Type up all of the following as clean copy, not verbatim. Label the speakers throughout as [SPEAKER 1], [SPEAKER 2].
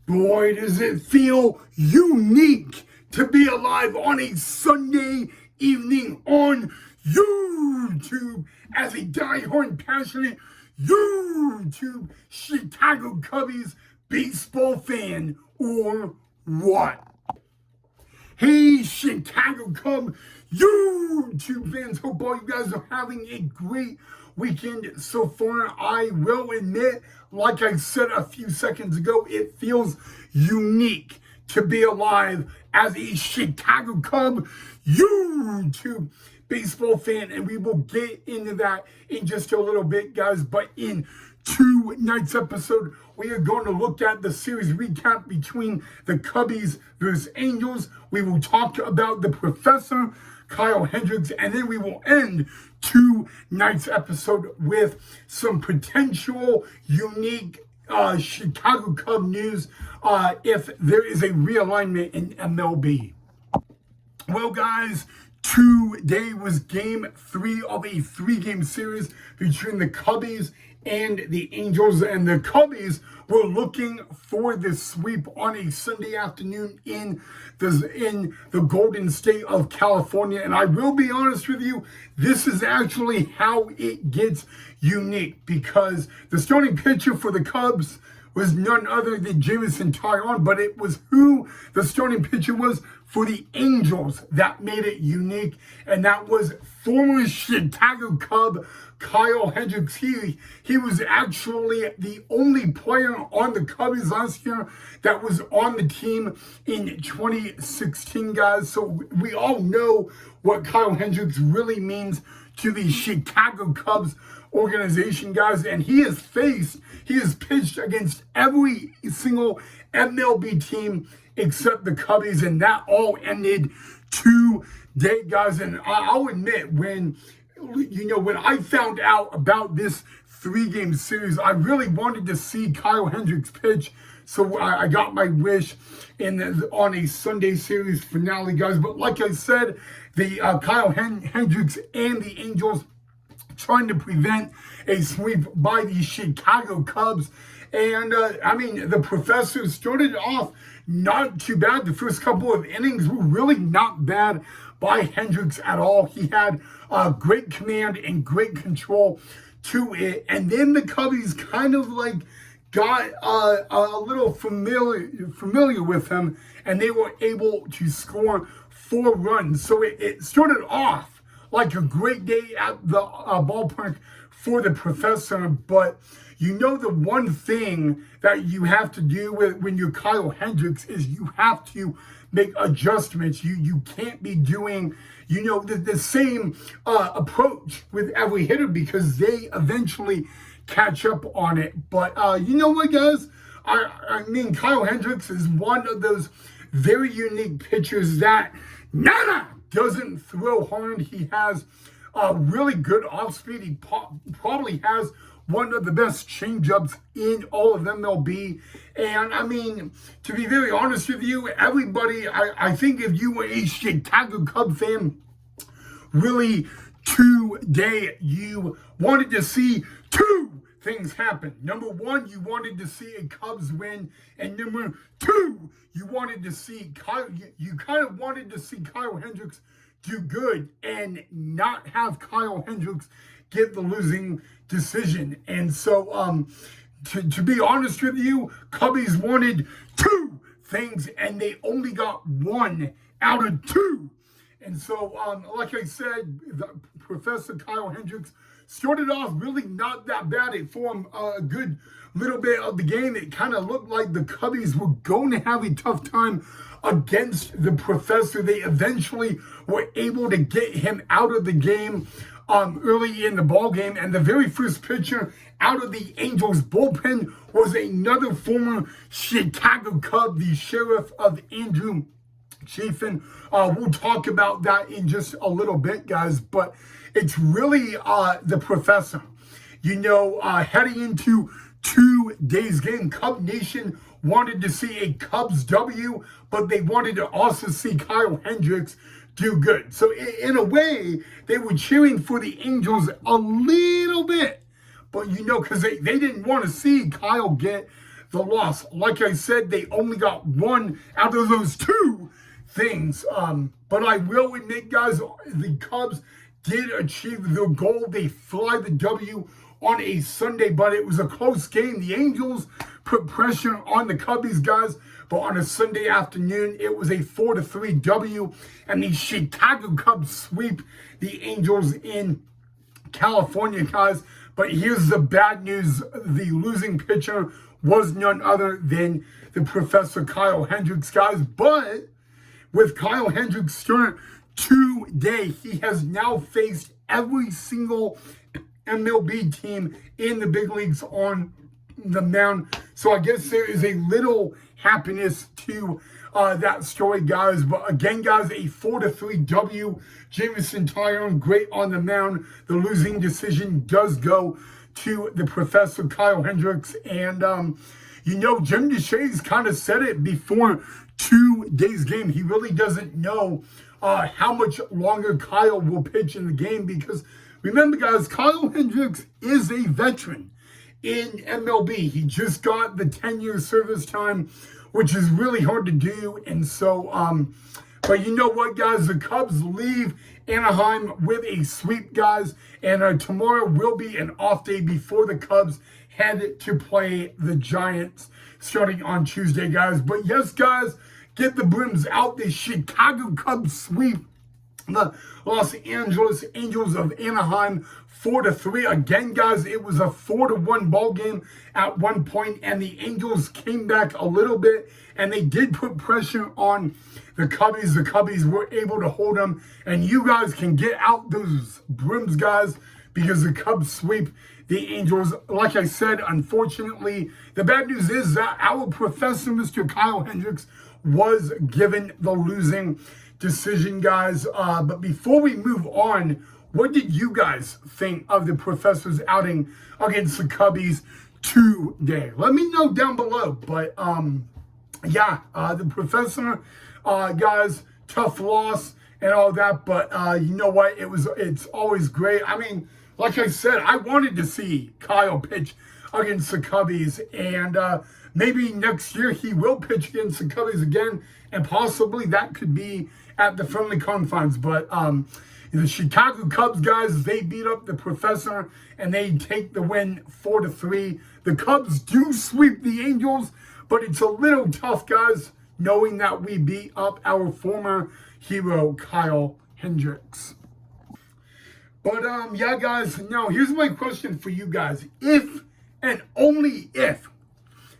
[SPEAKER 1] Boy, does it feel unique to be alive on a Sunday evening on YouTube as a diehard, passionate YouTube Chicago Cubbies baseball fan, or what? Hey, Chicago Cub YouTube fans, hope all you guys are having a great weekend so far. I will admit, like I said a few seconds ago, it feels unique to be alive as a Chicago Cub YouTube baseball fan, and we will get into that in just a little bit, guys. But in tonight's episode, we are going to look at the series recap between the Cubbies versus Angels. We will talk about the Professor, Kyle Hendricks, and then we will end tonight's episode with some potential unique Chicago Cub news if there is a realignment in MLB. Well, guys, today was game 3 of a 3-game series between the Cubbies and the Angels, and the Cubbies were looking for the sweep on a Sunday afternoon in the Golden State of California. And I will be honest with you, this is actually how it gets unique, because the starting pitcher for the Cubs was none other than Jamison Tyron, but it was who the starting pitcher was for the Angels that made it unique, and that was former Chicago Cub Kyle Hendricks. He was actually the only player on the Cubbies last year that was on the team in 2016, guys. So we all know what Kyle Hendricks really means to the Chicago Cubs organization, guys, and he has pitched against every single MLB team except the Cubbies, and that all ended today, guys. And I'll admit, when I found out about this 3-game series, I really wanted to see Kyle Hendricks pitch. So I got my wish on a Sunday series finale, guys. But like I said, the Kyle Hendricks and the Angels trying to prevent a sweep by the Chicago Cubs. And, the Professor started off not too bad. The first couple of innings were really not bad by Hendricks at all. He had great command and great control to it. And then the Cubbies kind of got a little familiar with him, and they were able to score 4 runs. So it started off like a great day at the ballpark for the Professor. But the one thing that you have to do when you're Kyle Hendricks is you have to make adjustments. You can't be doing the same approach with every hitter, because they eventually catch up on it. But you know what, guys? Kyle Hendricks is one of those very unique pitchers that doesn't throw hard. He has a really good off speed. He probably has one of the best changeups in all of MLB. And to be very honest with you, everybody, I think if you were a Chicago Cub fan, really today you wanted to see 2 things happen. Number 1, you wanted to see a Cubs win, and number 2, you wanted to see Kyle Hendricks do good and not have Kyle Hendricks get the losing decision. And so to be honest with you, Cubbies wanted 2 things, and they only got 1 out of 2. And so, like I said, the Professor Kyle Hendricks started off really not that bad. It formed a good little bit of the game. It kind of looked like the Cubbies were going to have a tough time against the Professor. They eventually were able to get him out of the game early in the ball game, and the very first pitcher out of the Angels bullpen was another former Chicago Cub, the Sheriff of Andrew Chafin. We'll talk about that in just a little bit, guys, but it's really the Professor. Heading into today's game, Cub Nation wanted to see a Cubs W, but they wanted to also see Kyle Hendricks do good. So in a way, they were cheering for the Angels a little bit, but because they didn't want to see Kyle get the loss. Like I said, they only got one out of those two things. But I will admit, guys, the Cubs did achieve their goal. They fly the W on a Sunday, but it was a close game. The Angels put pressure on the Cubbies, guys, but on a Sunday afternoon, it was a 4-3 W, and the Chicago Cubs sweep the Angels in California, guys. But here's the bad news. The losing pitcher was none other than the Professor Kyle Hendricks, guys. But with Kyle Hendricks' start today, he has now faced every single MLB team in the big leagues on the mound. So I guess there is a little happiness to that story, guys. But again, guys, a 4-3 W. Jameson Taillon, great on the mound. The losing decision does go to the Professor Kyle Hendricks. And, you know, Jim Deshaies kind of said it before today's game. He really doesn't know how much longer Kyle will pitch in the game, because remember, guys, Kyle Hendricks is a veteran in MLB. He just got the 10-year service time, which is really hard to do. And so, but you know what, guys? The Cubs leave Anaheim with a sweep, guys. And tomorrow will be an off day before the Cubs head to play the Giants starting on Tuesday, guys. But yes, guys, get the brims out. The Chicago Cubs sweep the Los Angeles Angels of Anaheim 4-3. Again, guys, it was a 4-1 ball game at one point, and the Angels came back a little bit, and they did put pressure on the Cubbies. The Cubbies were able to hold them, and you guys can get out those brims, guys, because the Cubs sweep the Angels. Like I said, unfortunately, the bad news is that our professor, Mr. Kyle Hendricks, was given the losing decision, guys. But before we move on, what did you guys think of the professor's outing against the Cubbies today? Let me know down below. But yeah, the professor, guys, tough loss and all that. But you know what? It's always great. I mean, like I said, I wanted to see Kyle pitch against the Cubbies, and maybe next year he will pitch against the Cubbies again, and possibly that could be at the friendly confines. But the Chicago Cubs, guys, they beat up the professor, and they take the win 4-3. The Cubs do sweep the Angels, but it's a little tough, guys, knowing that we beat up our former hero, Kyle Hendricks. But yeah, guys, now here's my question for you guys. If and only if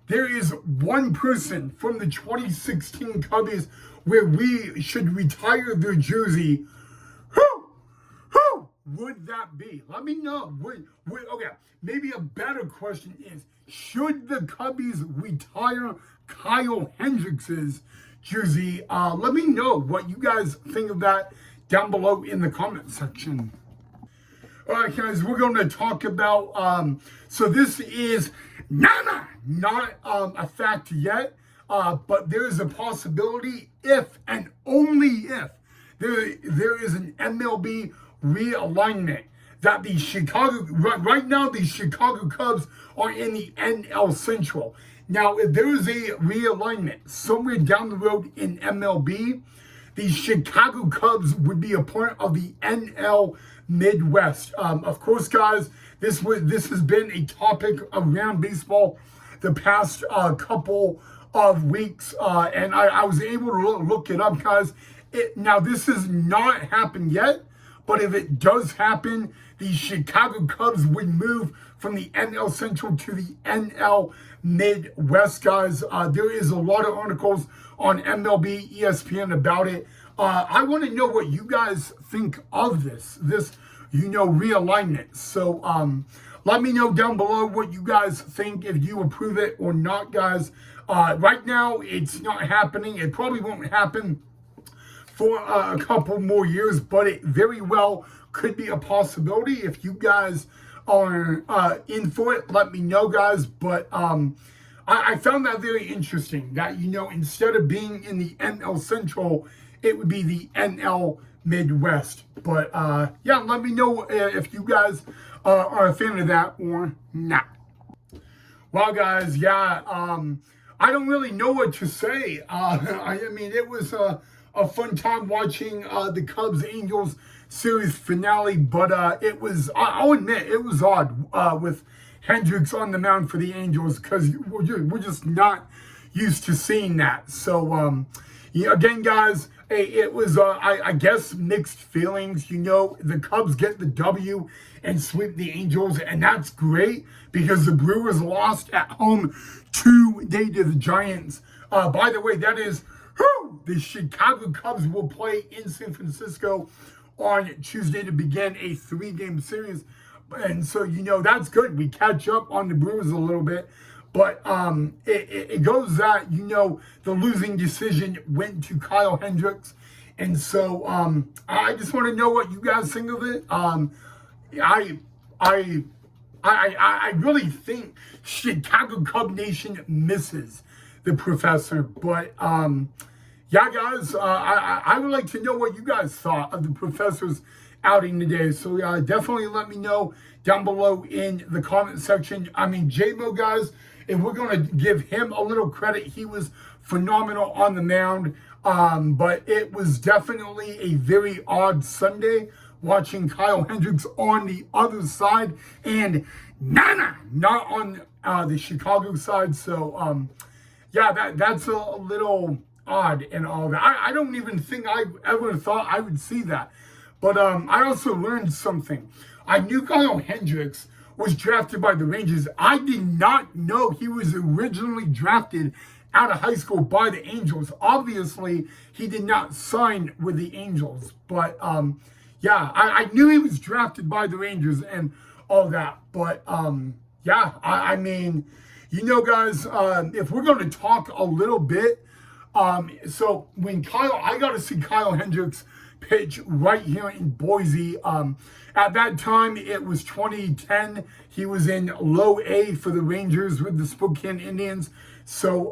[SPEAKER 1] there is one person from the 2016 Cubbies where we should retire their jersey, who would that be? Let me know. Okay, maybe a better question is, should the Cubbies retire Kyle Hendricks' jersey? Let me know what you guys think of that down below in the comment section. All right, guys, we're going to talk about, so this is not a fact yet, but there is a possibility if and only if there is an MLB realignment that the right now the Chicago Cubs are in the NL Central. Now, if there is a realignment somewhere down the road in MLB, the Chicago Cubs would be a part of the NL Midwest. Of course, guys, this has been a topic around baseball the past couple of weeks, and I was able to look it up, guys. Now, this has not happened yet, but if it does happen, the Chicago Cubs would move from the NL Central to the NL Midwest, guys. There is a lot of articles on MLB, ESPN about it. I want to know what you guys think of this realignment. So let me know down below what you guys think, if you approve it or not, guys. Right now, it's not happening. It probably won't happen for a couple more years, but it very well could be a possibility. If you guys are in for it, let me know, guys. But I found that very interesting that, instead of being in the NL Central, it would be the NL Midwest. But yeah, let me know if you guys are a fan of that or not. Well, guys, yeah, I don't really know what to say. I mean, it was a fun time watching the Cubs Angels series finale, but it was, I'll admit, it was odd with Hendricks on the mound for the Angels because we're just not used to seeing that. So, yeah, again, guys, it was, I guess, mixed feelings. You know, the Cubs get the W and sweep the Angels, and that's great because the Brewers lost at home 2-0 to the Giants. By the way, that is who the Chicago Cubs will play in San Francisco on Tuesday to begin a 3-game series. And so, you know, that's good. We catch up on the Brewers a little bit. But it goes that, you know, the losing decision went to Kyle Hendricks. And so I just want to know what you guys think of it. I really think Chicago Cub Nation misses the professor. But yeah, guys, I would like to know what you guys thought of the professor's outing today. So definitely let me know down below in the comment section. I mean, J-Mo, guys, if we're going to give him a little credit, he was phenomenal on the mound. But it was definitely a very odd Sunday watching Kyle Hendricks on the other side and not on the Chicago side. So, yeah, that's a little odd and all that. I don't even think I ever thought I would see that. But I also learned something. I knew Kyle Hendricks was drafted by the Rangers. I did not know he was originally drafted out of high school by the Angels. Obviously, he did not sign with the Angels. But, yeah, I knew he was drafted by the Rangers and all that. But, yeah, I mean, you know, guys, if we're going to talk a little bit, so when I got to see Kyle Hendricks pitch right here in Boise. At that time, it was 2010. He was in low A for the Rangers with the Spokane Indians. So,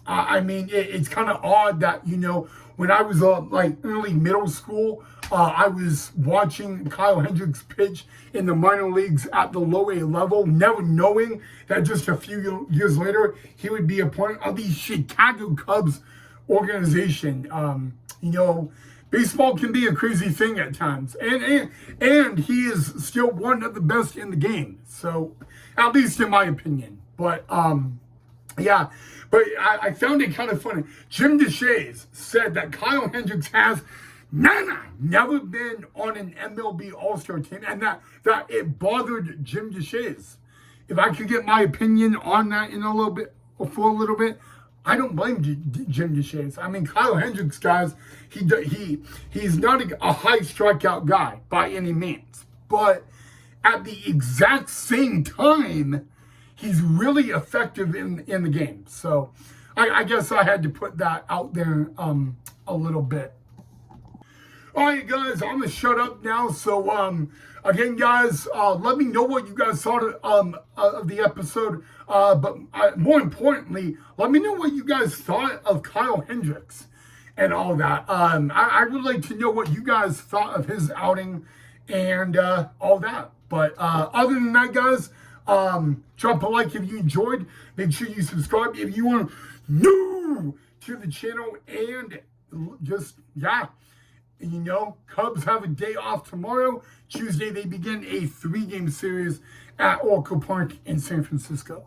[SPEAKER 1] I mean, it's kind of odd that, you know, when I was like early middle school, I was watching Kyle Hendricks pitch in the minor leagues at the low A level, never knowing that just a few years later, he would be a part of the Chicago Cubs organization. You know, baseball can be a crazy thing at times, and he is still one of the best in the game. So, at least in my opinion. But yeah, but I found it kind of funny. Jim DeShays said that Kyle Hendricks has never been on an MLB All-Star team, and that it bothered Jim DeShays. If I could get my opinion on that in a little bit, or for a little bit, I don't blame Jim DeShays. I mean, Kyle Hendricks, guys, he's not a high strikeout guy by any means. But at the exact same time, he's really effective in the game. So I guess I had to put that out there a little bit. All right, guys, I'm going to shut up now. So, again, guys, let me know what you guys thought of the episode. But more importantly, let me know what you guys thought of Kyle Hendricks and all that. I would like to know what you guys thought of his outing and all that. But other than that, guys, drop a like if you enjoyed. Make sure you subscribe if you are new to the channel. And just, yeah. You know, Cubs have a day off tomorrow. Tuesday, they begin a 3-game series at Oracle Park in San Francisco.